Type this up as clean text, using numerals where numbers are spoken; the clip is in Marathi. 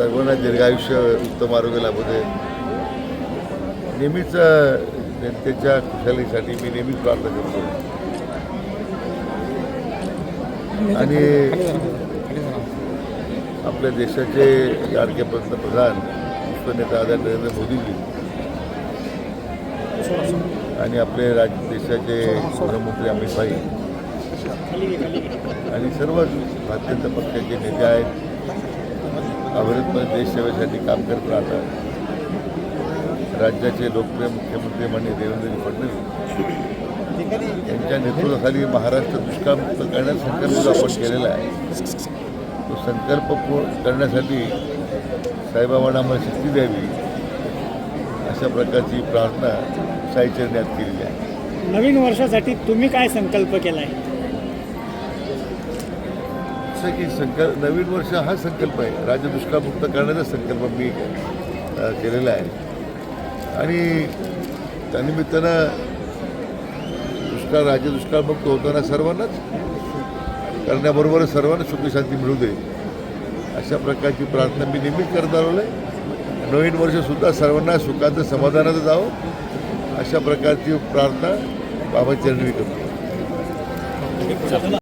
सर्वांना दीर्घायुष्य उत्तम आरोग्य लाभू दे. नेहमीच जनतेच्या खुशालीसाठी मी नेहमीच प्रार्थना करतो. आणि आपल्या देशाचे लाडके पंतप्रधान विश्वनेता आदरणीय नरेंद्र मोदीजी आणि आपले देशाचे गृहमंत्री अमित भाई आणि सर्व भारतीय जनता पक्षाचे नेते आहेत. अविरतपणे देशसेवेसाठी काम करत राहतात. राज्याचे लोकप्रिय मुख्यमंत्री माननीय देवेंद्रजी फडणवीस यांच्या नेतृत्वाखाली महाराष्ट्र दुष्काळमुक्त करण्याचा संकल्प जो आपण केलेला आहे, तो संकल्प करण्यासाठी साईबाबांना आम्हाला शक्ती द्यावी अशा प्रकारची प्रार्थना साईचरण्यात केलेली आहे. नवीन वर्षासाठी तुम्ही काय संकल्प केला आहे? असं की नवीन वर्ष हा संकल्प आहे, राज्य दुष्काळमुक्त करण्याचा संकल्प मी केलेला आहे. आणि त्यानिमित्तानं राज्य दुष्काळमुक्त होताना सर्वांनाच करण्याबरोबरच सर्वांना सुखशांती मिळू दे अशा प्रकारची प्रार्थना मी नेहमीच करत आलेलो आहे. नवीन वर्षसुद्धा सर्वांना सुखाचं समाधानाचं जावं अशा प्रकारची प्रार्थना बाबाचरणी करतो.